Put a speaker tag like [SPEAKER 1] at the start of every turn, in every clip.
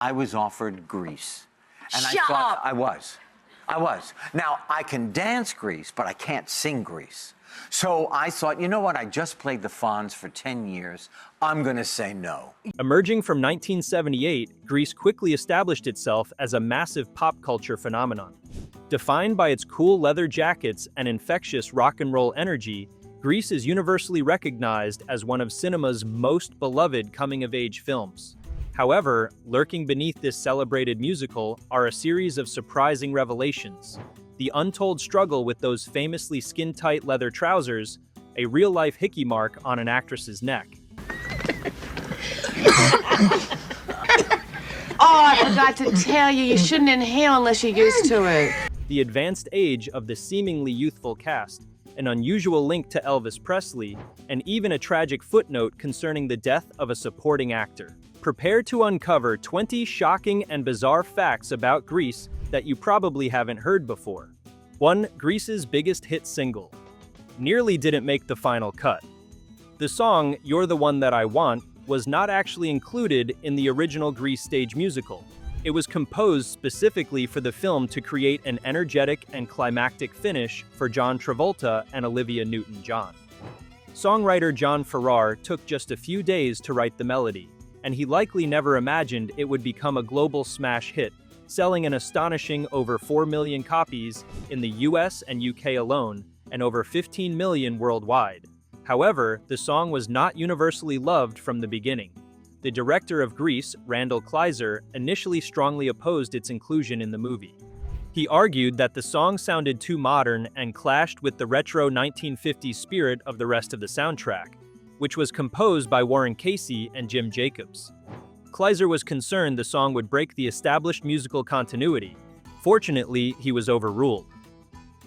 [SPEAKER 1] I was offered Grease. And
[SPEAKER 2] Shut
[SPEAKER 1] I thought
[SPEAKER 2] up.
[SPEAKER 1] I was. Now, I can dance Grease, but I can't sing Grease. So I thought, you know what? I just played the Fonz for 10 years. I'm going to say no.
[SPEAKER 3] Emerging from 1978, Grease quickly established itself as a massive pop culture phenomenon. Defined by its cool leather jackets and infectious rock and roll energy, Grease is universally recognized as one of cinema's most beloved coming-of-age films. However, lurking beneath this celebrated musical are a series of surprising revelations. The untold struggle with those famously skin-tight leather trousers, a real-life hickey mark on an actress's neck.
[SPEAKER 2] Oh, I forgot to tell you, you shouldn't inhale unless you're used to it.
[SPEAKER 3] The advanced age of the seemingly youthful cast, an unusual link to Elvis Presley, and even a tragic footnote concerning the death of a supporting actor. Prepare to uncover 20 shocking and bizarre facts about Grease that you probably haven't heard before. 1. Grease's biggest hit single. Nearly didn't make the final cut. The song, You're the One That I Want, was not actually included in the original Grease stage musical. It was composed specifically for the film to create an energetic and climactic finish for John Travolta and Olivia Newton-John. Songwriter John Farrar took just a few days to write the melody, and he likely never imagined it would become a global smash hit, selling an astonishing over 4 million copies in the US and UK alone, and over 15 million worldwide. However, the song was not universally loved from the beginning. The director of Grease, Randall Kleiser, initially strongly opposed its inclusion in the movie. He argued that the song sounded too modern and clashed with the retro 1950s spirit of the rest of the soundtrack, which was composed by Warren Casey and Jim Jacobs. Kleiser was concerned the song would break the established musical continuity. Fortunately, he was overruled.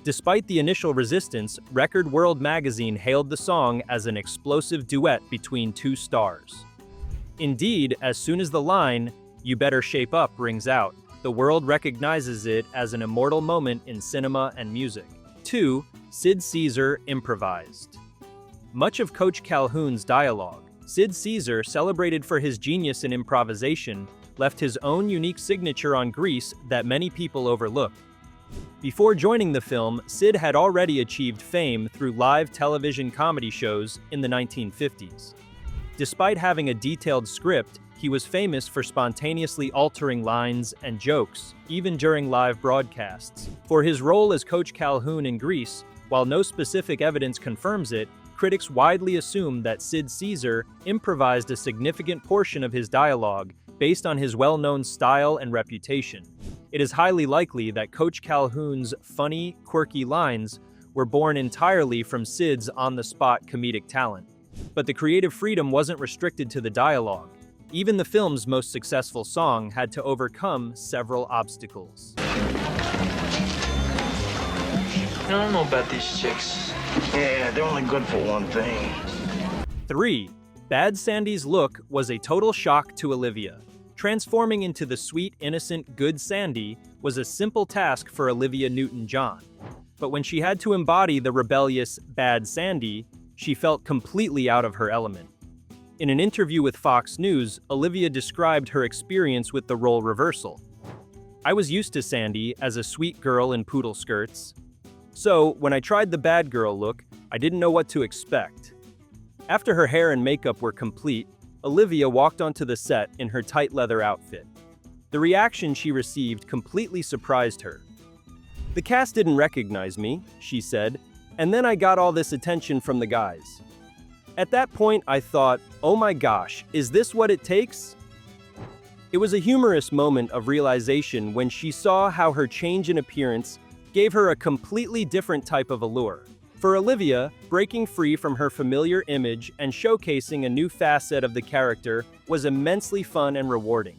[SPEAKER 3] Despite the initial resistance, Record World magazine hailed the song as an explosive duet between two stars. Indeed, as soon as the line, "You better shape up," rings out, the world recognizes it as an immortal moment in cinema and music. 2. Sid Caesar improvised. Much of Coach Calhoun's dialogue, Sid Caesar, celebrated for his genius in improvisation, left his own unique signature on Grease that many people overlook. Before joining the film, Sid had already achieved fame through live television comedy shows in the 1950s. Despite having a detailed script, he was famous for spontaneously altering lines and jokes, even during live broadcasts. For his role as Coach Calhoun in Grease, while no specific evidence confirms it, critics widely assume that Sid Caesar improvised a significant portion of his dialogue based on his well-known style and reputation. It is highly likely that Coach Calhoun's funny, quirky lines were born entirely from Sid's on-the-spot comedic talent. But the creative freedom wasn't restricted to the dialogue. Even the film's most successful song had to overcome several obstacles.
[SPEAKER 4] I don't know about these chicks.
[SPEAKER 5] Yeah, they're only good for one thing.
[SPEAKER 3] 3. Bad Sandy's look was a total shock to Olivia. Transforming into the sweet, innocent, good Sandy was a simple task for Olivia Newton-John. But when she had to embody the rebellious Bad Sandy, she felt completely out of her element. In an interview with Fox News, Olivia described her experience with the role reversal. "I was used to Sandy as a sweet girl in poodle skirts. So, when I tried the bad girl look, I didn't know what to expect." After her hair and makeup were complete, Olivia walked onto the set in her tight leather outfit. The reaction she received completely surprised her. "The cast didn't recognize me," she said, "and then I got all this attention from the guys. At that point, I thought, oh my gosh, is this what it takes?" It was a humorous moment of realization when she saw how her change in appearance gave her a completely different type of allure. For Olivia, breaking free from her familiar image and showcasing a new facet of the character was immensely fun and rewarding.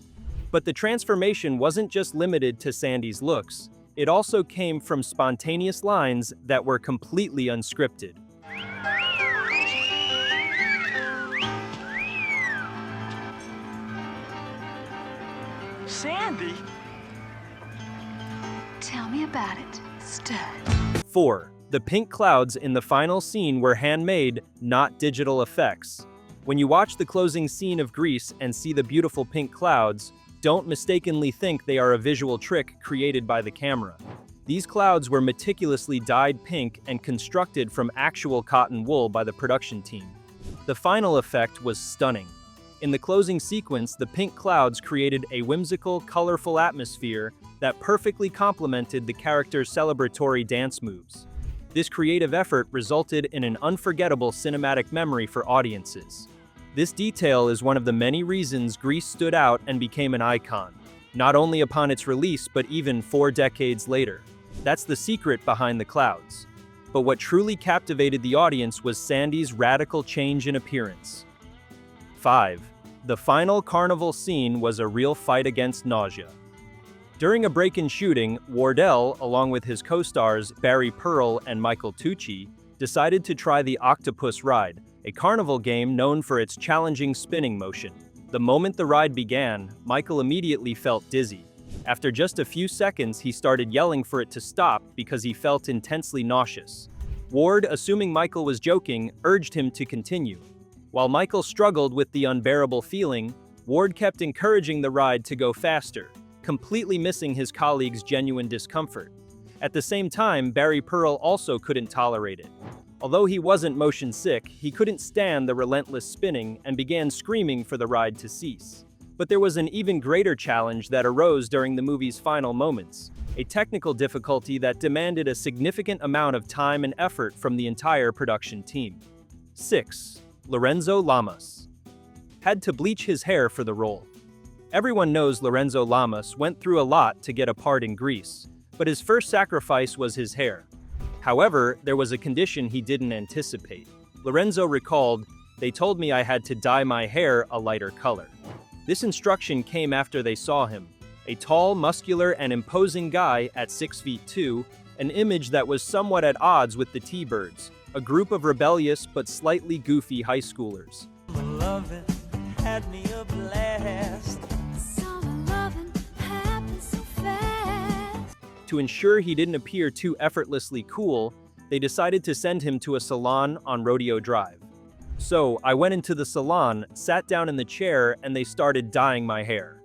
[SPEAKER 3] But the transformation wasn't just limited to Sandy's looks. It also came from spontaneous lines that were completely unscripted.
[SPEAKER 4] Sandy?
[SPEAKER 6] Tell me about it, stud.
[SPEAKER 3] 4. The pink clouds in the final scene were handmade, not digital effects. When you watch the closing scene of Grease and see the beautiful pink clouds, don't mistakenly think they are a visual trick created by the camera. These clouds were meticulously dyed pink and constructed from actual cotton wool by the production team. The final effect was stunning. In the closing sequence, the pink clouds created a whimsical, colorful atmosphere that perfectly complemented the character's celebratory dance moves. This creative effort resulted in an unforgettable cinematic memory for audiences. This detail is one of the many reasons Grease stood out and became an icon, not only upon its release but even 4 decades later. That's the secret behind the clouds. But what truly captivated the audience was Sandy's radical change in appearance. 5. The final carnival scene was a real fight against nausea. During a break-in shooting, Wardell, along with his co-stars Barry Pearl and Michael Tucci, decided to try the Octopus Ride, a carnival game known for its challenging spinning motion. The moment the ride began, Michael immediately felt dizzy. After just a few seconds, he started yelling for it to stop because he felt intensely nauseous. Ward, assuming Michael was joking, urged him to continue. While Michael struggled with the unbearable feeling, Ward kept encouraging the ride to go faster, completely missing his colleague's genuine discomfort. At the same time, Barry Pearl also couldn't tolerate it. Although he wasn't motion sick, he couldn't stand the relentless spinning and began screaming for the ride to cease. But there was an even greater challenge that arose during the movie's final moments, a technical difficulty that demanded a significant amount of time and effort from the entire production team. 6. Lorenzo Lamas had to bleach his hair for the role. Everyone knows Lorenzo Lamas went through a lot to get a part in Grease, but his first sacrifice was his hair. However, there was a condition he didn't anticipate. Lorenzo recalled, "They told me I had to dye my hair a lighter color." This instruction came after they saw him, a tall, muscular, and imposing guy at 6 feet 2, an image that was somewhat at odds with the T-Birds, a group of rebellious but slightly goofy high schoolers. To ensure he didn't appear too effortlessly cool, they decided to send him to a salon on Rodeo Drive. So, I went into the salon, sat down in the chair, and they started dyeing my hair.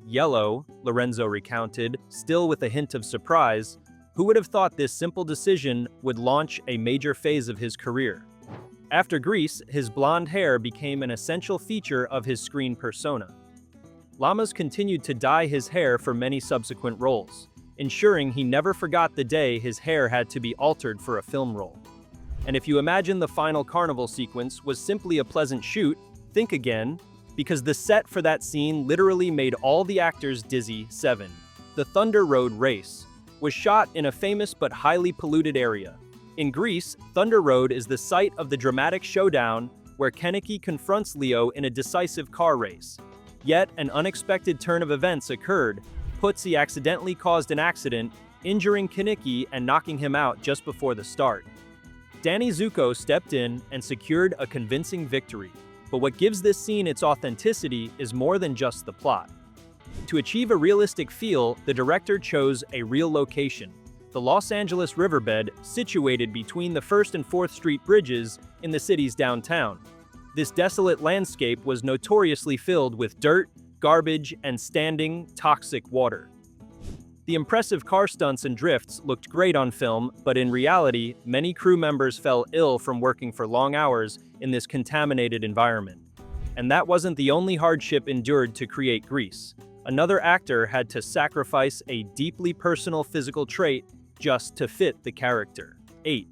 [SPEAKER 3] Yellow, Lorenzo recounted, still with a hint of surprise. Who would have thought this simple decision would launch a major phase of his career? After Grease, his blonde hair became an essential feature of his screen persona. Lamas continued to dye his hair for many subsequent roles, ensuring he never forgot the day his hair had to be altered for a film role. And if you imagine the final carnival sequence was simply a pleasant shoot, think again, because the set for that scene literally made all the actors dizzy. 7. The Thunder Road Race was shot in a famous but highly polluted area. In Greece, Thunder Road is the site of the dramatic showdown where Kenickie confronts Leo in a decisive car race. Yet, an unexpected turn of events occurred. Putzi accidentally caused an accident, injuring Kenickie and knocking him out just before the start. Danny Zuko stepped in and secured a convincing victory. But what gives this scene its authenticity is more than just the plot. To achieve a realistic feel, the director chose a real location, the Los Angeles riverbed situated between the 1st and 4th Street bridges in the city's downtown. This desolate landscape was notoriously filled with dirt, garbage, and standing, toxic water. The impressive car stunts and drifts looked great on film, but in reality, many crew members fell ill from working for long hours in this contaminated environment. And that wasn't the only hardship endured to create Grease. Another actor had to sacrifice a deeply personal physical trait just to fit the character. 8.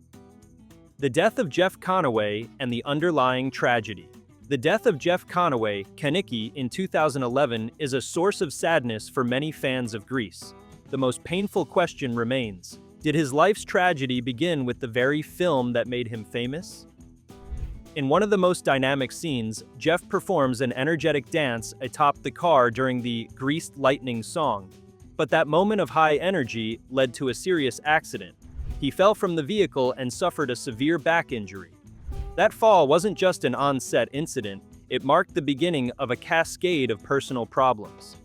[SPEAKER 3] The death of Jeff Conaway and the underlying tragedy. The death of Jeff Conaway, Kenickie, in 2011 is a source of sadness for many fans of Grease. The most painful question remains: did his life's tragedy begin with the very film that made him famous? In one of the most dynamic scenes, Jeff performs an energetic dance atop the car during the Greased Lightning song. But that moment of high energy led to a serious accident. He fell from the vehicle and suffered a severe back injury. That fall wasn't just an on-set incident, it marked the beginning of a cascade of personal problems.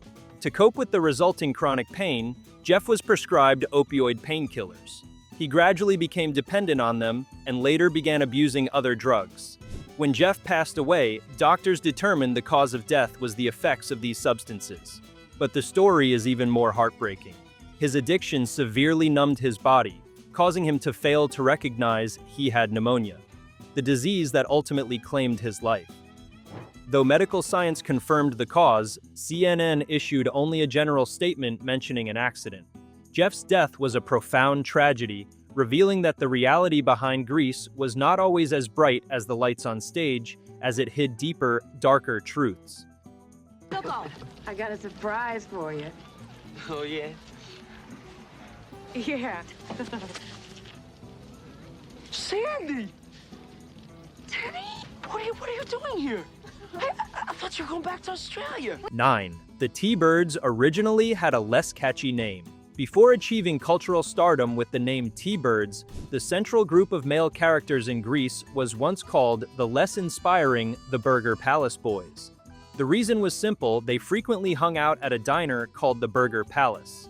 [SPEAKER 3] To cope with the resulting chronic pain, Jeff was prescribed opioid painkillers. He gradually became dependent on them and later began abusing other drugs. When Jeff passed away, doctors determined the cause of death was the effects of these substances. But the story is even more heartbreaking. His addiction severely numbed his body, causing him to fail to recognize he had pneumonia, the disease that ultimately claimed his life. Though medical science confirmed the cause, CNN issued only a general statement mentioning an accident. Jeff's death was a profound tragedy, revealing that the reality behind Grease was not always as bright as the lights on stage, as it hid deeper, darker truths.
[SPEAKER 2] Zuko, I got a surprise for you.
[SPEAKER 4] Oh, yeah?
[SPEAKER 2] Yeah.
[SPEAKER 5] Sandy! Teddy! What are you doing here? I thought you were going back to Australia.
[SPEAKER 3] 9. The T-Birds originally had a less catchy name. Before achieving cultural stardom with the name T-Birds, the central group of male characters in Grease was once called the less inspiring The Burger Palace Boys. The reason was simple: they frequently hung out at a diner called the Burger Palace.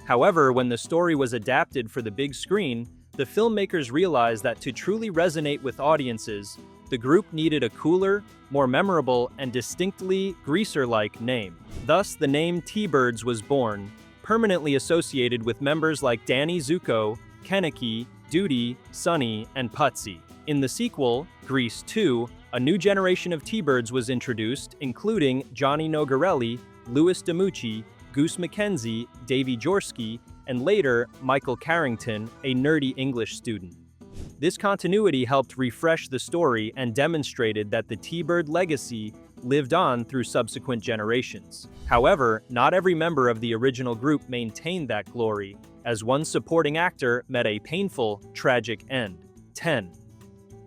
[SPEAKER 3] However, when the story was adapted for the big screen, the filmmakers realized that to truly resonate with audiences, the group needed a cooler, more memorable, and distinctly greaser-like name. Thus, the name T-Birds was born, permanently associated with members like Danny Zuko, Keneki, Duty, Sunny, and Putsy. In the sequel, Grease 2, a new generation of T-Birds was introduced, including Johnny Nogarelli, Louis DeMucci, Goose McKenzie, Davy Jorsky, and later, Michael Carrington, a nerdy English student. This continuity helped refresh the story and demonstrated that the T-Bird legacy lived on through subsequent generations. However, not every member of the original group maintained that glory, as one supporting actor met a painful, tragic end. 10.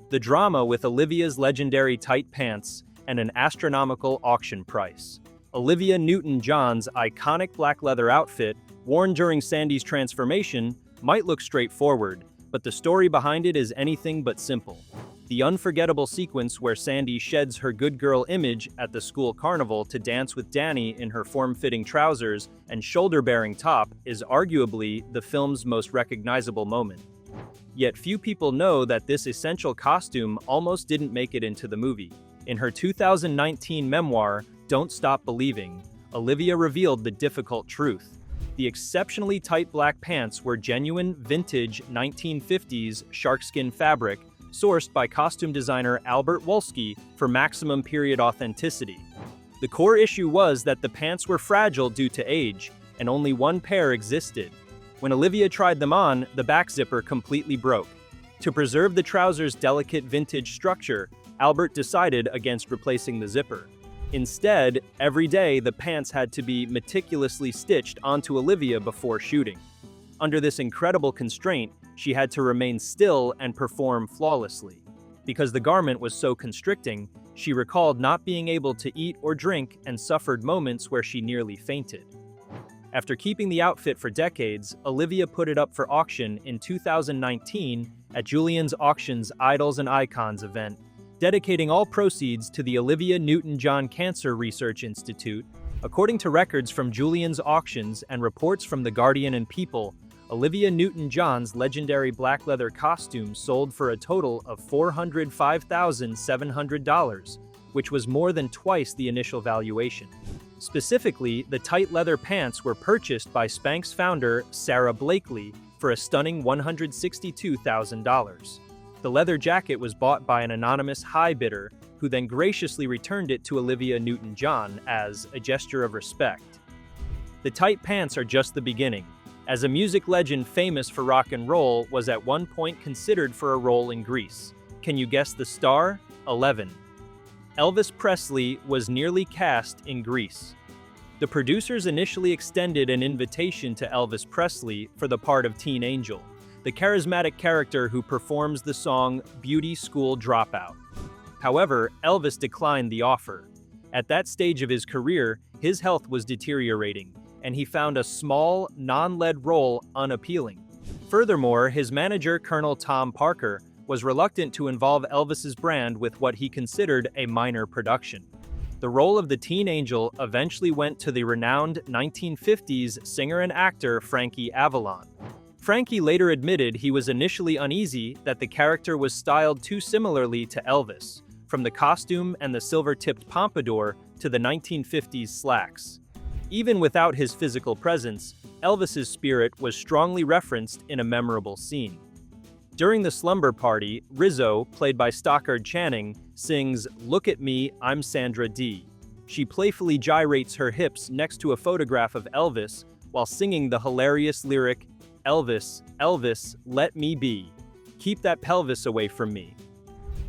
[SPEAKER 3] The drama with Olivia's legendary tight pants and an astronomical auction price. Olivia Newton-John's iconic black leather outfit, worn during Sandy's transformation, might look straightforward, but the story behind it is anything but simple. The unforgettable sequence where Sandy sheds her good girl image at the school carnival to dance with Danny in her form-fitting trousers and shoulder-bearing top is arguably the film's most recognizable moment. Yet few people know that this essential costume almost didn't make it into the movie. In her 2019 memoir, Don't Stop Believing, Olivia revealed the difficult truth. The exceptionally tight black pants were genuine, vintage 1950s sharkskin fabric sourced by costume designer Albert Wolski for maximum period authenticity. The core issue was that the pants were fragile due to age, and only one pair existed. When Olivia tried them on, the back zipper completely broke. To preserve the trousers' delicate vintage structure, Albert decided against replacing the zipper. Instead, every day the pants had to be meticulously stitched onto Olivia before shooting. Under this incredible constraint, she had to remain still and perform flawlessly. Because the garment was so constricting, she recalled not being able to eat or drink and suffered moments where she nearly fainted. After keeping the outfit for decades, Olivia put it up for auction in 2019 at Julian's Auctions Idols and Icons event, dedicating all proceeds to the Olivia Newton-John Cancer Research Institute. According to records from Julian's Auctions and reports from The Guardian and People, Olivia Newton-John's legendary black leather costume sold for a total of $405,700, which was more than twice the initial valuation. Specifically, the tight leather pants were purchased by Spanx founder Sarah Blakely for a stunning $162,000. The leather jacket was bought by an anonymous high bidder, who then graciously returned it to Olivia Newton-John as a gesture of respect. The tight pants are just the beginning, as a music legend famous for rock and roll was at one point considered for a role in Grease. Can you guess the star? 11. Elvis Presley was nearly cast in Grease. The producers initially extended an invitation to Elvis Presley for the part of Teen Angel, the charismatic character who performs the song Beauty School Dropout. However, Elvis declined the offer. At that stage of his career, his health was deteriorating, and he found a small, non-lead role unappealing. Furthermore, his manager, Colonel Tom Parker, was reluctant to involve Elvis's brand with what he considered a minor production. The role of the teen angel eventually went to the renowned 1950s singer and actor Frankie Avalon. Frankie later admitted he was initially uneasy that the character was styled too similarly to Elvis, from the costume and the silver-tipped pompadour to the 1950s slacks. Even without his physical presence, Elvis's spirit was strongly referenced in a memorable scene. During the slumber party, Rizzo, played by Stockard Channing, sings "Look at Me, I'm Sandra Dee." She playfully gyrates her hips next to a photograph of Elvis while singing the hilarious lyric, "Elvis, Elvis, let me be. Keep that pelvis away from me."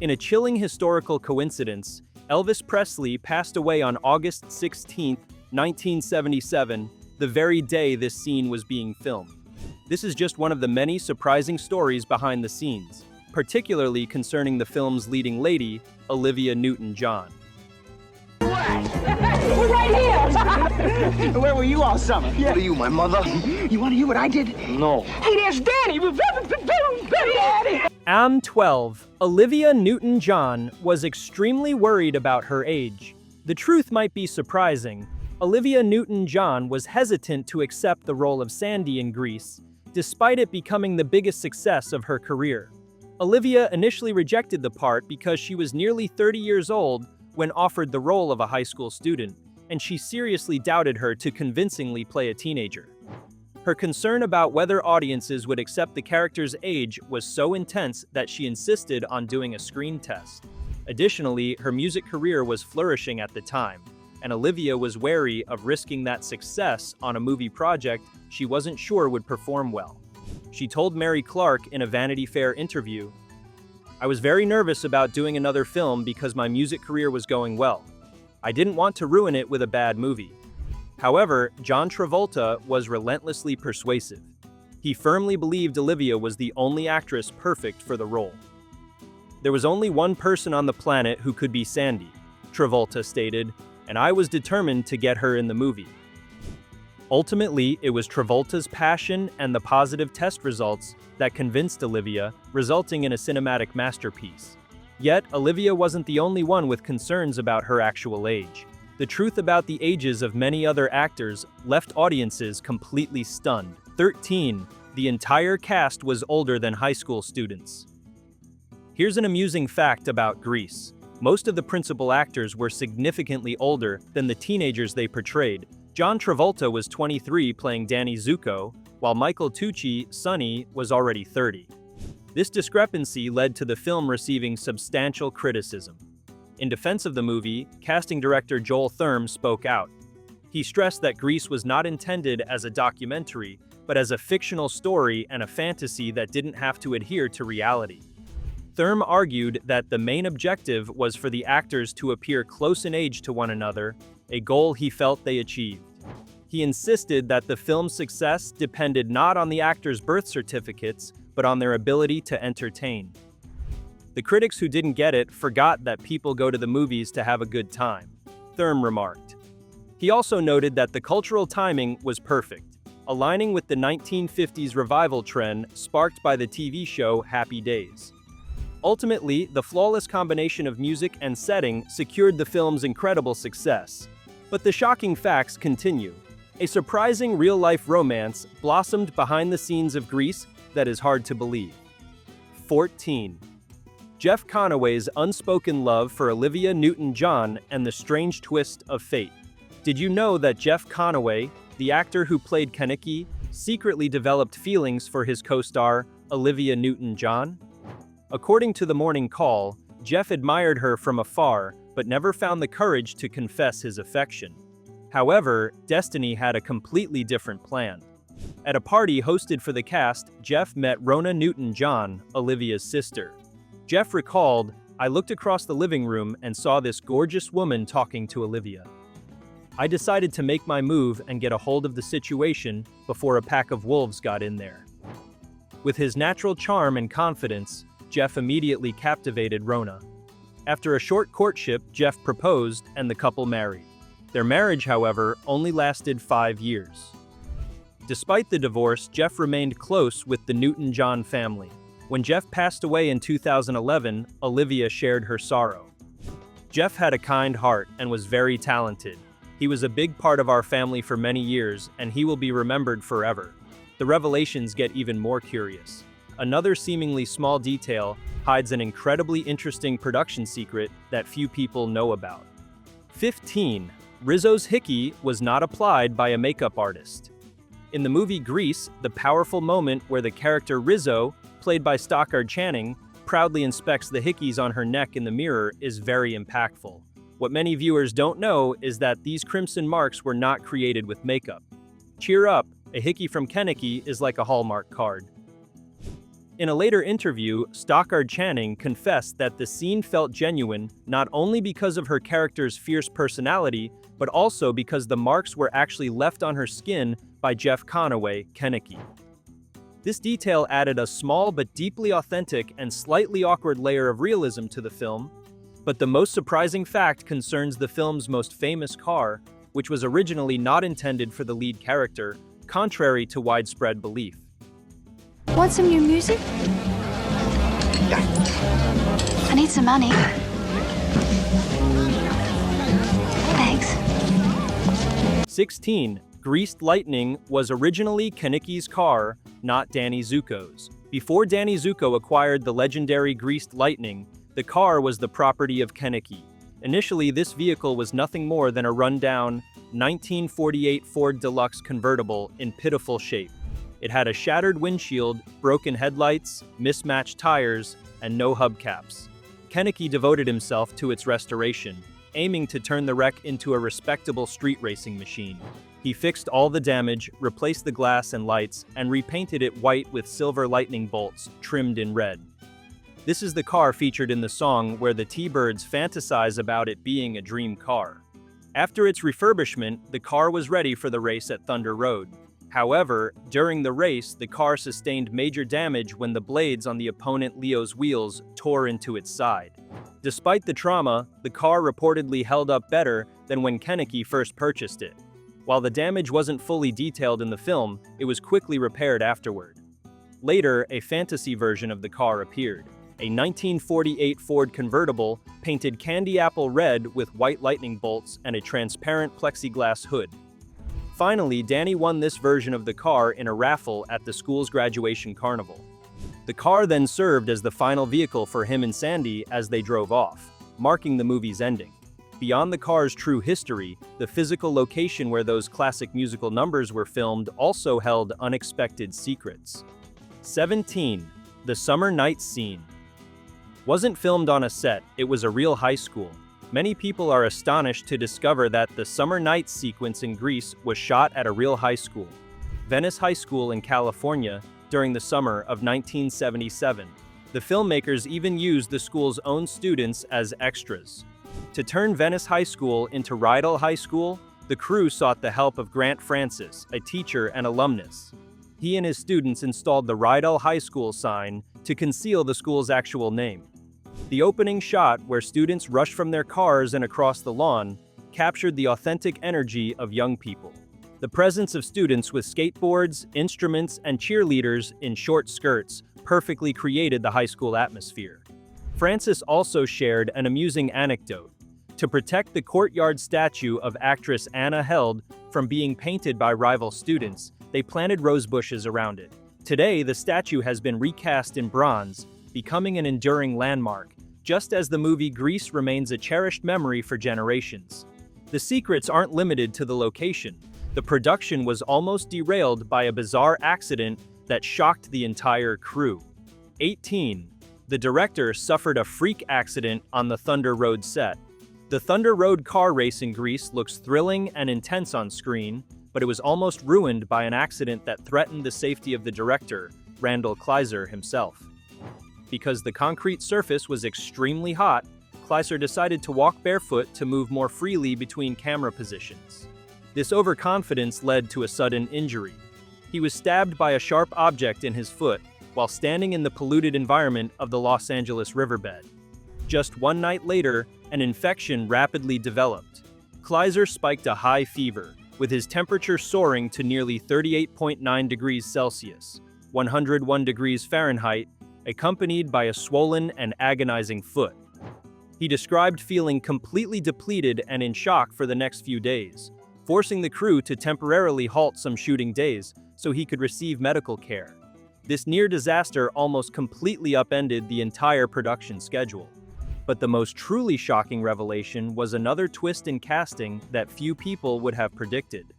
[SPEAKER 3] In a chilling historical coincidence, Elvis Presley passed away on August 16, 1977, the very day this scene was being filmed. This is just one of the many surprising stories behind the scenes, particularly concerning the film's leading lady, Olivia Newton-John.
[SPEAKER 5] We're right here!
[SPEAKER 7] Where were you all summer?
[SPEAKER 8] What are you, my mother?
[SPEAKER 7] You want to hear what I did?
[SPEAKER 8] No.
[SPEAKER 5] Hey, there's Danny! Danny!
[SPEAKER 3] Am 12, Olivia Newton-John was extremely worried about her age. The truth might be surprising. Olivia Newton-John was hesitant to accept the role of Sandy in Grease, despite it becoming the biggest success of her career. Olivia initially rejected the part because she was nearly 30 years old when offered the role of a high school student, and she seriously doubted her to convincingly play a teenager. Her concern about whether audiences would accept the character's age was so intense that she insisted on doing a screen test. Additionally, her music career was flourishing at the time, and Olivia was wary of risking that success on a movie project she wasn't sure would perform well. She told Mary Clark in a Vanity Fair interview, "I was very nervous about doing another film because my music career was going well. I didn't want to ruin it with a bad movie." However, John Travolta was relentlessly persuasive. He firmly believed Olivia was the only actress perfect for the role. "There was only one person on the planet who could be Sandy," Travolta stated, "and I was determined to get her in the movie." Ultimately, it was Travolta's passion and the positive test results that convinced Olivia, resulting in a cinematic masterpiece. Yet, Olivia wasn't the only one with concerns about her actual age. The truth about the ages of many other actors left audiences completely stunned. 13. The entire cast was older than high school students. Here's an amusing fact about Grease. Most of the principal actors were significantly older than the teenagers they portrayed. John Travolta was 23 playing Danny Zuko, while Michael Tucci, Sonny, was already 30. This discrepancy led to the film receiving substantial criticism. In defense of the movie, casting director Joel Thurm spoke out. He stressed that Grease was not intended as a documentary, but as a fictional story and a fantasy that didn't have to adhere to reality. Thurm argued that the main objective was for the actors to appear close in age to one another, a goal he felt they achieved. He insisted that the film's success depended not on the actors' birth certificates, but on their ability to entertain. The critics who didn't get it forgot that people go to the movies to have a good time, Thurm remarked. He also noted that the cultural timing was perfect, aligning with the 1950s revival trend sparked by the TV show Happy Days. Ultimately, the flawless combination of music and setting secured the film's incredible success. But the shocking facts continue. A surprising real-life romance blossomed behind the scenes of Grease that is hard to believe. 14. Jeff Conaway's unspoken love for Olivia Newton-John and the strange twist of fate. Did you know that Jeff Conaway, the actor who played Kaneki, secretly developed feelings for his co-star, Olivia Newton-John? According to the Morning Call, Jeff admired her from afar, but never found the courage to confess his affection. However, destiny had a completely different plan. At a party hosted for the cast, Jeff met Rona Newton-John, Olivia's sister. Jeff recalled, "I looked across the living room and saw this gorgeous woman talking to Olivia. I decided to make my move and get a hold of the situation before a pack of wolves got in there." With his natural charm and confidence, Jeff immediately captivated Rona. After a short courtship, Jeff proposed and the couple married. Their marriage, however, only lasted 5 years. Despite the divorce, Jeff remained close with the Newton-John family. When Jeff passed away in 2011, Olivia shared her sorrow. Jeff had a kind heart and was very talented. He was a big part of our family for many years, and he will be remembered forever. The revelations get even more curious. Another seemingly small detail hides an incredibly interesting production secret that few people know about. 15. Rizzo's hickey was not applied by a makeup artist. In the movie Grease, the powerful moment where the character Rizzo, played by Stockard Channing, proudly inspects the hickeys on her neck in the mirror is very impactful. What many viewers don't know is that these crimson marks were not created with makeup. Cheer up, a hickey from Kenickie is like a Hallmark card. In a later interview, Stockard Channing confessed that the scene felt genuine not only because of her character's fierce personality, but also because the marks were actually left on her skin by Jeff Conaway, Kenickie. This detail added a small but deeply authentic and slightly awkward layer of realism to the film, but the most surprising fact concerns the film's most famous car, which was originally not intended for the lead character, contrary to widespread belief.
[SPEAKER 6] Want some new music? I need some money. Thanks.
[SPEAKER 3] 16. Greased Lightning was originally Kenickie's car, not Danny Zuko's. Before Danny Zuko acquired the legendary Greased Lightning, the car was the property of Kenickie. Initially, this vehicle was nothing more than a rundown 1948 Ford Deluxe convertible in pitiful shape. It had a shattered windshield, broken headlights, mismatched tires, and no hubcaps. Kenickie devoted himself to its restoration, aiming to turn the wreck into a respectable street racing machine. He fixed all the damage, replaced the glass and lights, and repainted it white with silver lightning bolts trimmed in red. This is the car featured in the song where the T-Birds fantasize about it being a dream car. After its refurbishment, the car was ready for the race at Thunder Road. However, during the race, the car sustained major damage when the blades on the opponent Leo's wheels tore into its side. Despite the trauma, the car reportedly held up better than when Kenickie first purchased it. While the damage wasn't fully detailed in the film, it was quickly repaired afterward. Later, a fantasy version of the car appeared, a 1948 Ford convertible painted candy apple red with white lightning bolts and a transparent plexiglass hood. Finally, Danny won this version of the car in a raffle at the school's graduation carnival. The car then served as the final vehicle for him and Sandy as they drove off, marking the movie's ending. Beyond the car's true history, the physical location where those classic musical numbers were filmed also held unexpected secrets. 17. The Summer Nights Scene. Wasn't filmed on a set, it was a real high school. Many people are astonished to discover that the Summer Nights sequence in Grease was shot at a real high school, Venice High School in California, during the summer of 1977. The filmmakers even used the school's own students as extras. To turn Venice High School into Rydell High School, the crew sought the help of Grant Francis, a teacher and alumnus. He and his students installed the Rydell High School sign to conceal the school's actual name. The opening shot, where students rushed from their cars and across the lawn, captured the authentic energy of young people. The presence of students with skateboards, instruments, and cheerleaders in short skirts perfectly created the high school atmosphere. Francis also shared an amusing anecdote. To protect the courtyard statue of actress Anna Held from being painted by rival students, they planted rose bushes around it. Today, the statue has been recast in bronze, becoming an enduring landmark, just as the movie Grease remains a cherished memory for generations. The secrets aren't limited to the location. The production was almost derailed by a bizarre accident that shocked the entire crew. 18. The director suffered a freak accident on the Thunder Road set. The Thunder Road car race in Grease looks thrilling and intense on screen, but it was almost ruined by an accident that threatened the safety of the director, Randall Kleiser himself. Because the concrete surface was extremely hot, Kleiser decided to walk barefoot to move more freely between camera positions. This overconfidence led to a sudden injury. He was stabbed by a sharp object in his foot while standing in the polluted environment of the Los Angeles riverbed. Just one night later, an infection rapidly developed. Kleiser spiked a high fever, with his temperature soaring to nearly 38.9 degrees Celsius, 101 degrees Fahrenheit, accompanied by a swollen and agonizing foot. He described feeling completely depleted and in shock for the next few days, forcing the crew to temporarily halt some shooting days so he could receive medical care. This near disaster almost completely upended the entire production schedule. But the most truly shocking revelation was another twist in casting that few people would have predicted.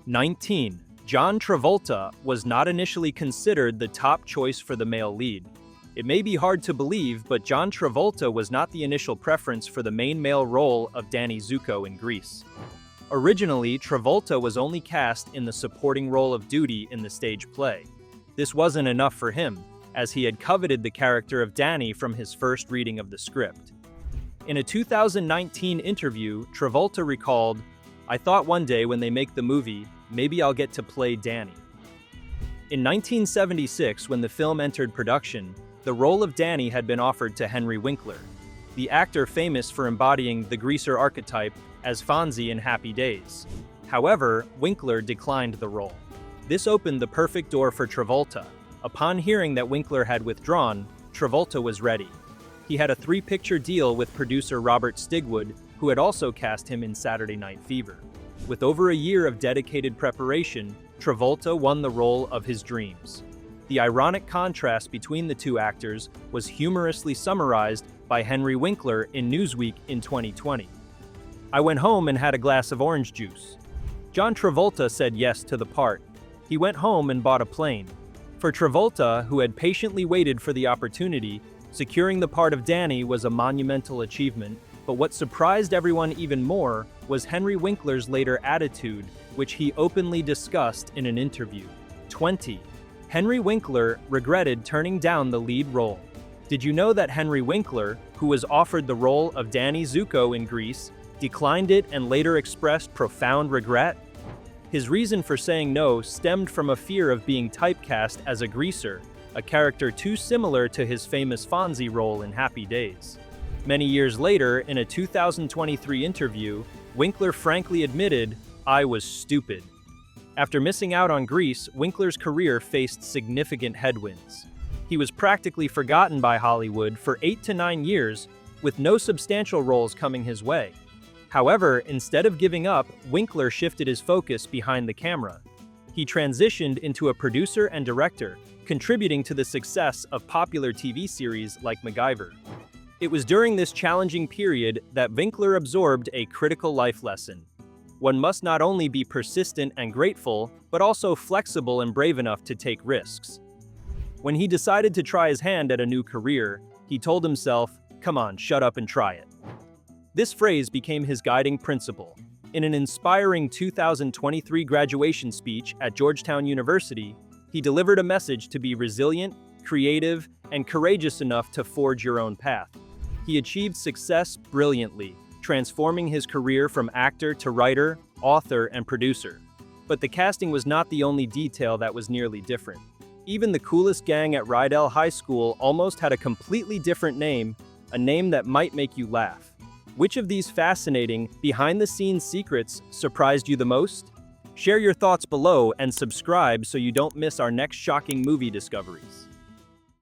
[SPEAKER 3] 19. John Travolta was not initially considered the top choice for the male lead. It may be hard to believe, but John Travolta was not the initial preference for the main male role of Danny Zuko in Grease. Originally, Travolta was only cast in the supporting role of Duty in the stage play. This wasn't enough for him, as he had coveted the character of Danny from his first reading of the script. In a 2019 interview, Travolta recalled, "I thought one day when they make the movie, maybe I'll get to play Danny." In 1976, when the film entered production, the role of Danny had been offered to Henry Winkler, the actor famous for embodying the greaser archetype as Fonzie in Happy Days. However, Winkler declined the role. This opened the perfect door for Travolta. Upon hearing that Winkler had withdrawn, Travolta was ready. He had a 3-picture deal with producer Robert Stigwood, who had also cast him in Saturday Night Fever. With over a year of dedicated preparation, Travolta won the role of his dreams. The ironic contrast between the two actors was humorously summarized by Henry Winkler in Newsweek in 2020. "I went home and had a glass of orange juice." John Travolta said yes to the part. He went home and bought a plane. For Travolta, who had patiently waited for the opportunity, securing the part of Danny was a monumental achievement, but what surprised everyone even more was Henry Winkler's later attitude, which he openly discussed in an interview. 20. Henry Winkler regretted turning down the lead role. Did you know that Henry Winkler, who was offered the role of Danny Zuko in Grease, declined it and later expressed profound regret? His reason for saying no stemmed from a fear of being typecast as a greaser, a character too similar to his famous Fonzie role in Happy Days. Many years later, in a 2023 interview, Winkler frankly admitted, "I was stupid." After missing out on Grease, Winkler's career faced significant headwinds. He was practically forgotten by Hollywood for 8 to 9 years, with no substantial roles coming his way. However, instead of giving up, Winkler shifted his focus behind the camera. He transitioned into a producer and director, contributing to the success of popular TV series like MacGyver. It was during this challenging period that Winkler absorbed a critical life lesson. One must not only be persistent and grateful, but also flexible and brave enough to take risks. When he decided to try his hand at a new career, he told himself, "Come on, shut up and try it." This phrase became his guiding principle. In an inspiring 2023 graduation speech at Georgetown University, he delivered a message to be resilient, creative, and courageous enough to forge your own path. He achieved success brilliantly, transforming his career from actor to writer, author, and producer. But the casting was not the only detail that was nearly different. Even the coolest gang at Rydell High School almost had a completely different name, a name that might make you laugh. Which of these fascinating, behind-the-scenes secrets surprised you the most? Share your thoughts below and subscribe so you don't miss our next shocking movie discoveries.